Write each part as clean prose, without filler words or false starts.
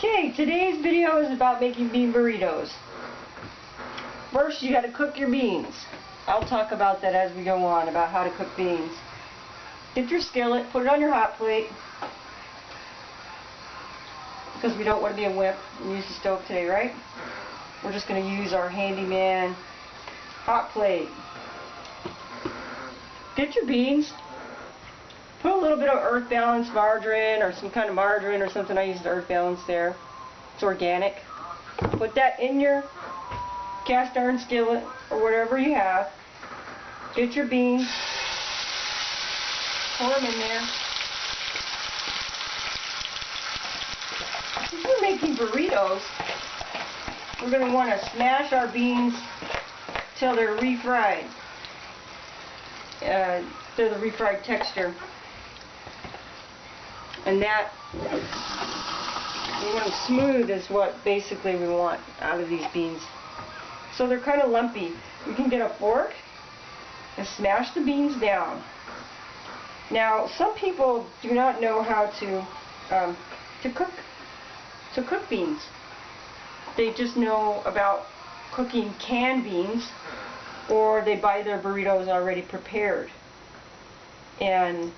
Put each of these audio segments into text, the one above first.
Okay, today's video is about making bean burritos. First, you got to cook your beans. I'll talk about that as we go on, about how to cook beans. Get your skillet, put it on your hot plate, because we don't want to be a wimp and use the stove today, right? We're just going to use our handyman hot plate. Get your beans. Put a little bit of Earth Balance margarine or some kind of margarine or something. I used Earth Balance there. It's organic. Put that in your cast iron skillet or whatever you have. Get your beans. Pour them in there. If we're making burritos, we're going to want to smash our beans till they're refried. To the refried texture. And that, we want them smooth is what basically we want out of these beans. So they're kind of lumpy. You can get a fork and smash the beans down. Now, some people do not know how to cook beans. They just know about cooking canned beans, or they buy their burritos already prepared. And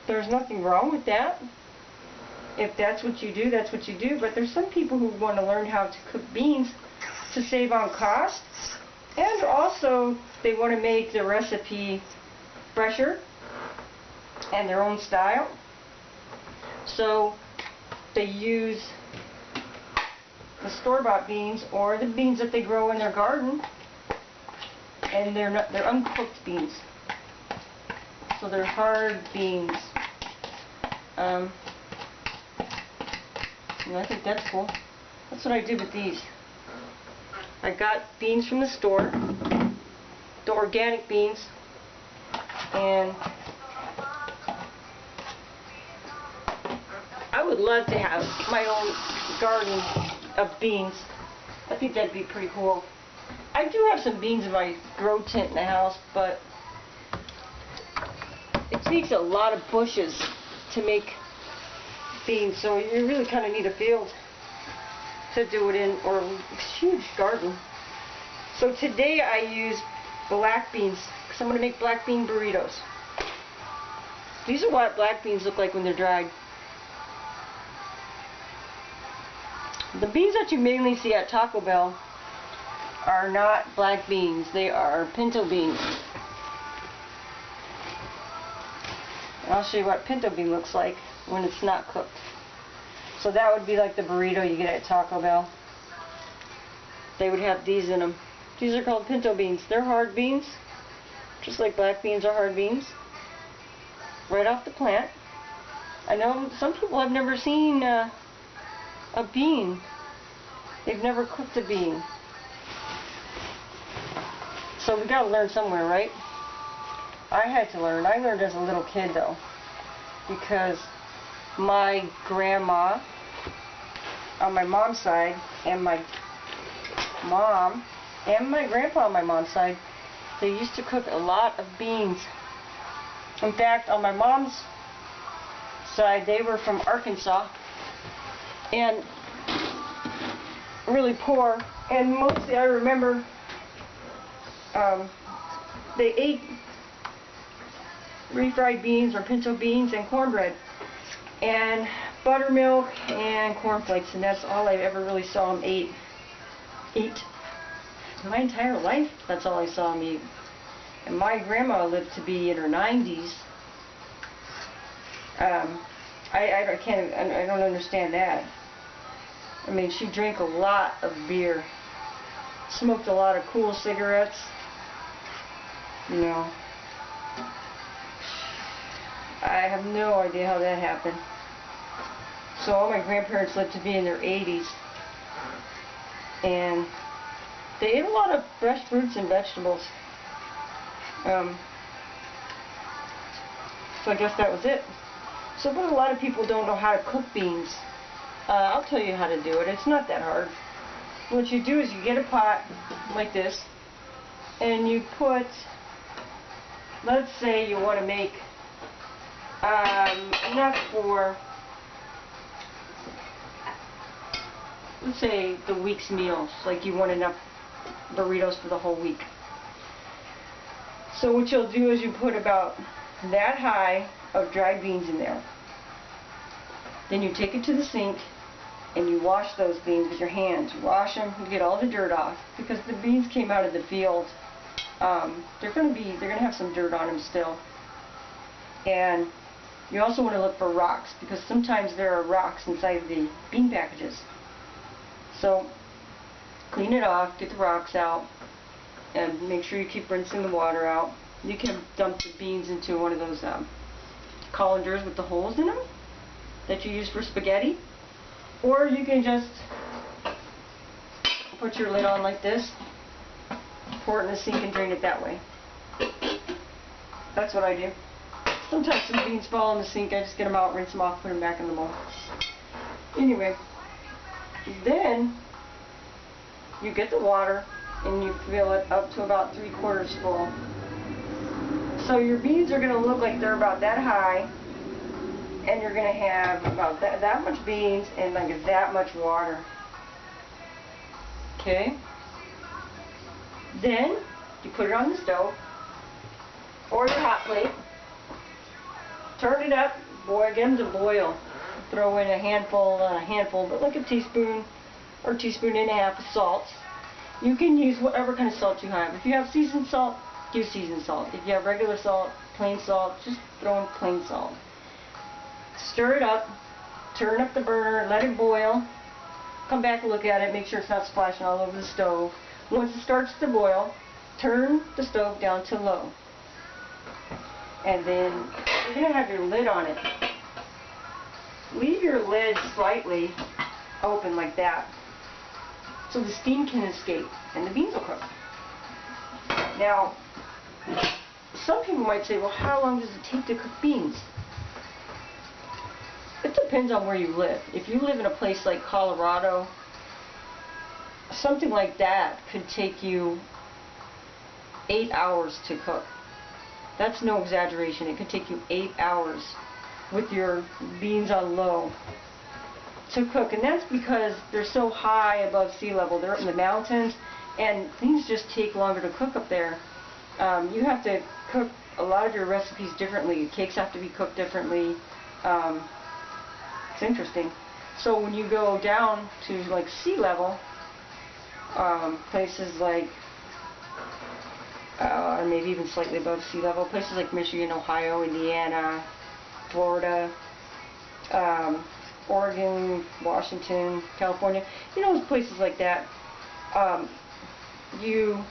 there's nothing wrong with that. If that's what you do, that's what you do. But there's some people who want to learn how to cook beans to save on cost, and also they want to make the recipe fresher and their own style. So they use the store-bought beans or the beans that they grow in their garden, and they're uncooked beans. So they're hard beans. And I think that's cool. That's what I did with these. I got beans from the store, the organic beans, and I would love to have my own garden of beans. I think that'd be pretty cool. I do have some beans in my grow tent in the house, but it takes a lot of bushes to make beans, so you really kind of need a field to do it in, or a huge garden. So today I use black beans, because I'm going to make black bean burritos. These are what black beans look like when they're dried. The beans that you mainly see at Taco Bell are not black beans, they are pinto beans. I'll show you what pinto bean looks like when it's not cooked. So that would be like the burrito you get at Taco Bell. They would have these in them. These are called pinto beans. They're hard beans, just like black beans are hard beans. Right off the plant. I know some people have never seen a bean. They've never cooked a bean. So we gotta learn somewhere, right? I had to learn. I learned as a little kid though, because my grandma on my mom's side, and my mom and my grandpa on my mom's side, they used to cook a lot of beans. In fact, on my mom's side, they were from Arkansas and really poor, and mostly I remember they ate refried beans or pinto beans and cornbread and buttermilk and cornflakes, and that's all I ever really saw them eat. My entire life, that's all I saw them eat. And my grandma lived to be in her 90s. I don't understand that. I mean, she drank a lot of beer, smoked a lot of cool cigarettes, you know. I have no idea how that happened. So all my grandparents lived to be in their 80s, and they ate a lot of fresh fruits and vegetables. So I guess that was it. So, but a lot of people don't know how to cook beans. I'll tell you how to do it. It's not that hard. What you do is you get a pot like this, and you put, let's say you want to make enough for let's say the week's meals, like you want enough burritos for the whole week. So what you'll do is you put about that high of dried beans in there. Then you take it to the sink and you wash those beans with your hands. You wash them, you get all the dirt off, because the beans came out of the field. They're gonna have some dirt on them still. And you also want to look for rocks, because sometimes there are rocks inside the bean packages. So clean it off, get the rocks out, and make sure you keep rinsing the water out. You can dump the beans into one of those colanders with the holes in them that you use for spaghetti, or you can just put your lid on like this, pour it in the sink and drain it that way. That's what I do. Sometimes some beans fall in the sink, I just get them out, rinse them off, put them back in the bowl. Anyway, then you get the water and you fill it up to about 3/4 full. So your beans are going to look like they're about that high, and you're going to have about that much beans and like that much water. Okay? Then you put it on the stove or your hot plate. Turn it up, get them to boil. Throw in a handful, but like a teaspoon or a teaspoon and a half of salt. You can use whatever kind of salt you have. If you have seasoned salt, use seasoned salt. If you have regular salt, plain salt, just throw in plain salt. Stir it up, turn up the burner, let it boil. Come back and look at it, make sure it's not splashing all over the stove. Once it starts to boil, turn the stove down to low. And then you're going to have your lid on it. Leave your lid slightly open like that, so the steam can escape and the beans will cook. Now, some people might say, well, how long does it take to cook beans? It depends on where you live. If you live in a place like Colorado, something like that could take you 8 hours to cook. That's no exaggeration. It could take you 8 hours with your beans on low to cook. And that's because they're so high above sea level. They're up in the mountains, and things just take longer to cook up there. You have to cook a lot of your recipes differently. Cakes have to be cooked differently. It's interesting. So when you go down to like sea level, places like or maybe even slightly above sea level, places like Michigan, Ohio, Indiana, Florida, Oregon, Washington, California, you know, places like that, your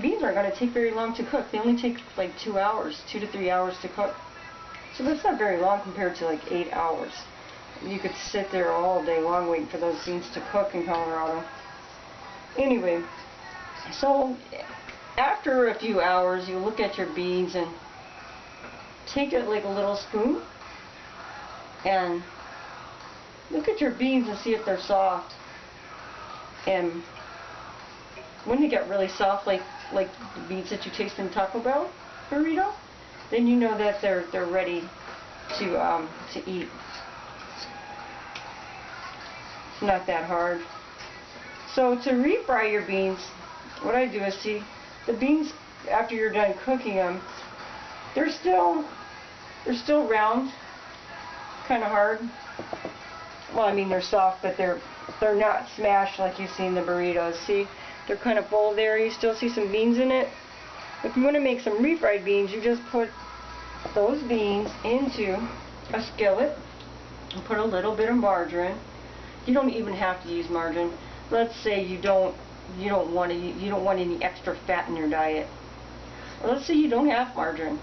beans aren't going to take very long to cook. They only take like 2 hours, 2 to 3 hours to cook. So that's not very long compared to like 8 hours. You could sit there all day long waiting for those beans to cook in Colorado. Anyway, so after a few hours, you look at your beans and take it like a little spoon and look at your beans and see if they're soft. And when they get really soft, like the beans that you taste in Taco Bell burrito, then you know that they're ready to eat. It's not that hard. So to refry your beans, what I do is, see, the beans, after you're done cooking them, they're still round, kind of hard. Well, I mean, they're soft, but they're not smashed like you see in the burritos. See, they're kind of full there. You still see some beans in it. If you want to make some refried beans, you just put those beans into a skillet and put a little bit of margarine. You don't even have to use margarine. Let's say you don't want any extra fat in your diet. Or let's say you don't have margarine.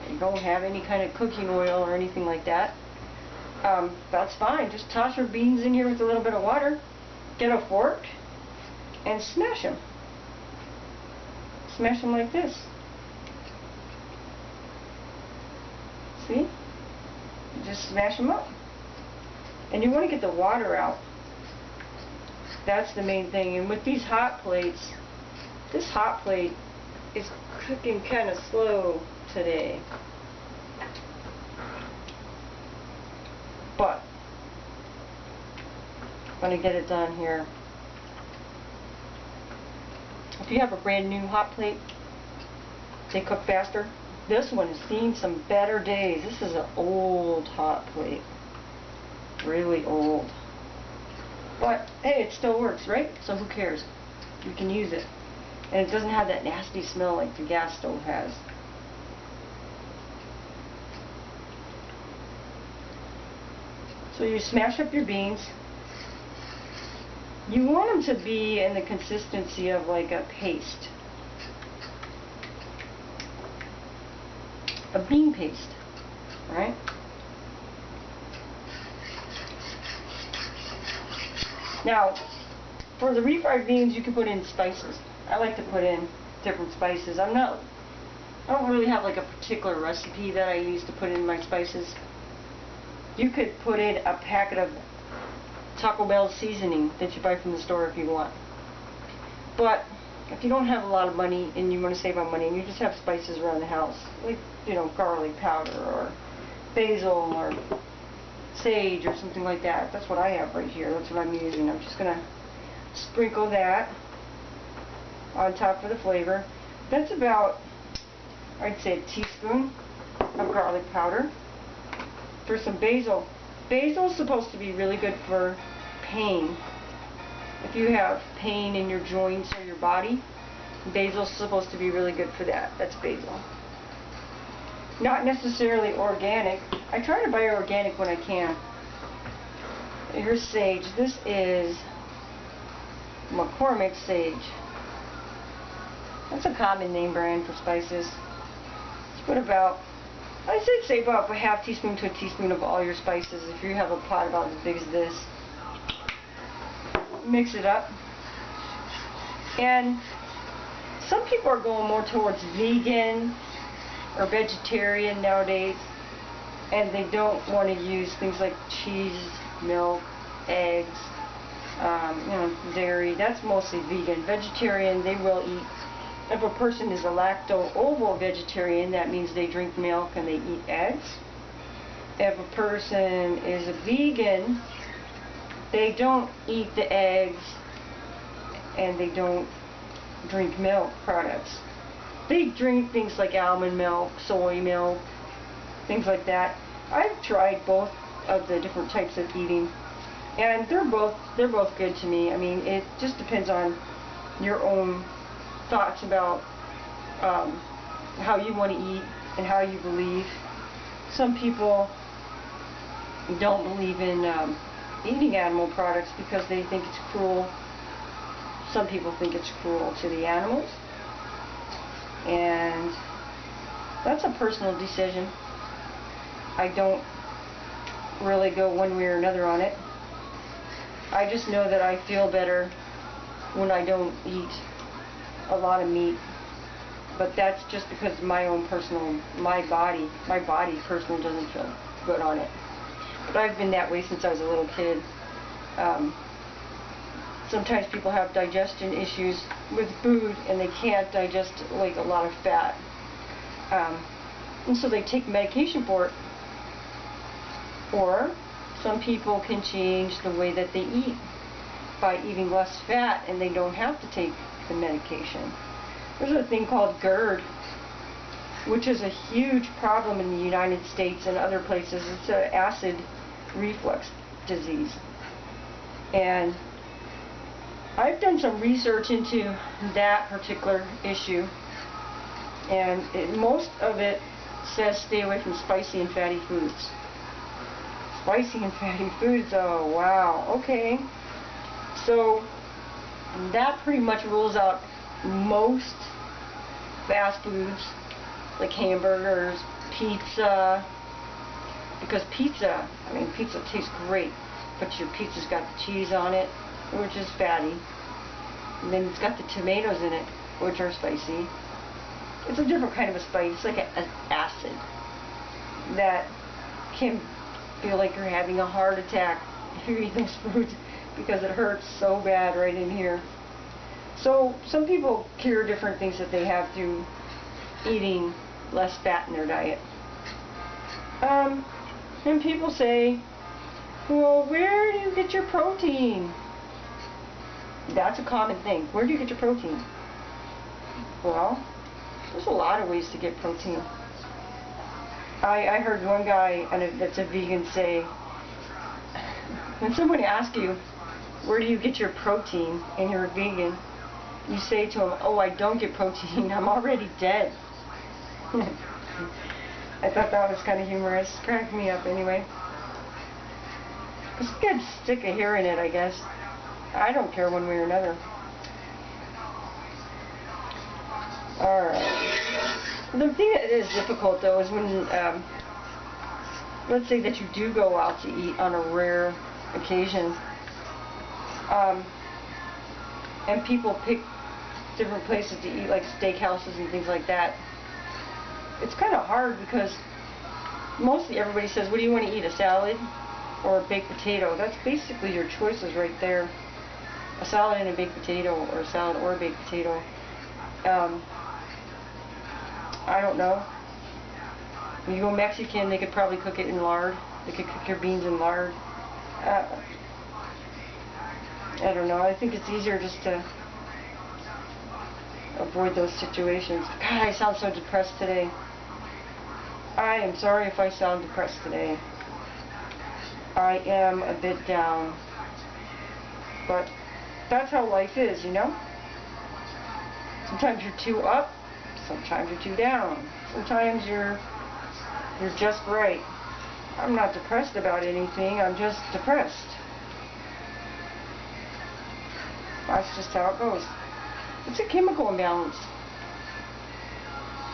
You don't have any kind of cooking oil or anything like that. That's fine. Just toss your beans in here with a little bit of water. Get a fork and smash them. Smash them like this. See? You just smash them up. And you want to get the water out. That's the main thing. And with these hot plates, this hot plate is cooking kind of slow today. But going to get it done here. If you have a brand new hot plate, they cook faster. This one has seen some better days. This is an old hot plate. Really old. But, hey, it still works, right? So who cares? You can use it. And it doesn't have that nasty smell like the gas stove has. So you smash up your beans. You want them to be in the consistency of like a paste. A bean paste, right? Now, for the refried beans, you can put in spices. I like to put in different spices. I don't really have like a particular recipe that I use to put in my spices. You could put in a packet of Taco Bell seasoning that you buy from the store if you want. But if you don't have a lot of money and you want to save on money and you just have spices around the house, like, you know, garlic powder or basil or sage or something like that. That's what I have right here. That's what I'm using. I'm just going to sprinkle that on top for the flavor. That's about, I'd say, a teaspoon of garlic powder. For some basil. Basil is supposed to be really good for pain. If you have pain in your joints or your body, basil is supposed to be really good for that. That's basil. Not necessarily organic. I try to buy organic when I can. Here's sage. This is McCormick sage. That's a common name brand for spices. Let's put about, I'd say about a half teaspoon to a teaspoon of all your spices if you have a pot about as big as this. Mix it up. And some people are going more towards vegan or vegetarian nowadays, and they don't want to use things like cheese, milk, eggs, dairy. That's mostly vegan. Vegetarian, they will eat. If a person is a lacto-ovo vegetarian, that means they drink milk and they eat eggs. If a person is a vegan, they don't eat the eggs and they don't drink milk products. They drink things like almond milk, soy milk, things like that. I've tried both of the different types of eating, and they're both good to me. I mean, it just depends on your own thoughts about how you want to eat and how you believe. Some people don't believe in eating animal products because they think it's cruel. Some people think it's cruel to the animals, and that's a personal decision. I don't really go one way or another on it. I just know that I feel better when I don't eat a lot of meat, but that's just because my body personally doesn't feel good on it. But I've been that way since I was a little kid. Sometimes people have digestion issues with food and they can't digest like a lot of fat, and so they take medication for it. Or some people can change the way that they eat by eating less fat, and they don't have to take the medication. There's a thing called GERD, which is a huge problem in the United States and other places. It's an acid reflux disease. And I've done some research into that particular issue, and most of it says stay away from spicy and fatty foods. Spicy and fatty foods, oh wow, okay. So that pretty much rules out most fast foods like hamburgers, pizza, because pizza tastes great, but your pizza's got the cheese on it, which is fatty, and then it's got the tomatoes in it, which are spicy. It's a different kind of a spice. It's like an acid that can feel like you're having a heart attack if you eat those foods, because it hurts so bad right in here. So some people cure different things that they have through eating less fat in their diet. And people say, well, where do you you get your protein? That's a common thing. Where do you get your protein? Well, there's a lot of ways to get protein. I heard one guy that's a vegan say, when someone asks you, where do you get your protein, and you're a vegan, you say to them, oh, I don't get protein, I'm already dead. I thought that was kind of humorous. Cracked me up anyway. It's good, sick of hearing it, I guess. I don't care one way or another. Alright. The thing that is difficult, though, is when, let's say that you do go out to eat on a rare occasion, and people pick different places to eat, like steakhouses and things like that. It's kind of hard because mostly everybody says, what do you want to eat, a salad or a baked potato? That's basically your choices right there. A salad and a baked potato, or a salad or a baked potato. I don't know. When you go Mexican, they could probably cook it in lard. They could cook your beans in lard. I don't know. I think it's easier just to avoid those situations. God, I sound so depressed today. I am sorry if I sound depressed today. I am a bit down. But that's how life is, you know? Sometimes you're too up, sometimes you're too down. Sometimes you're just right. I'm not depressed about anything, I'm just depressed. That's just how it goes. It's a chemical imbalance,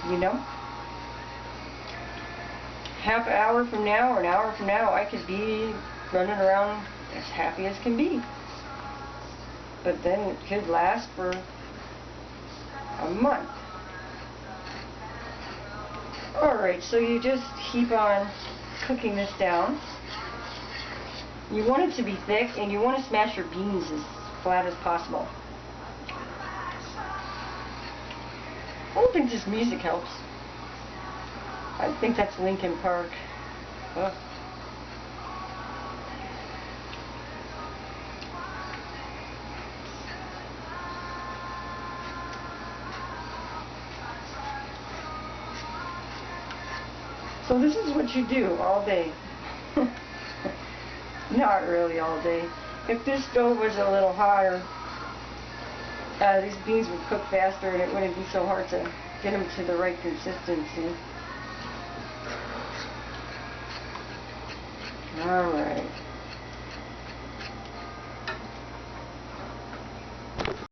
you know? Half an hour from now or an hour from now, I could be running around as happy as can be. But then it could last for a month. Alright, so you just keep on cooking this down. You want it to be thick, and you want to smash your beans as flat as possible. I don't think this music helps. I think that's Linkin Park. Ugh. So this is what you do all day. Not really all day. If this stove was a little hotter, these beans would cook faster and it wouldn't be so hard to get them to the right consistency. Alright.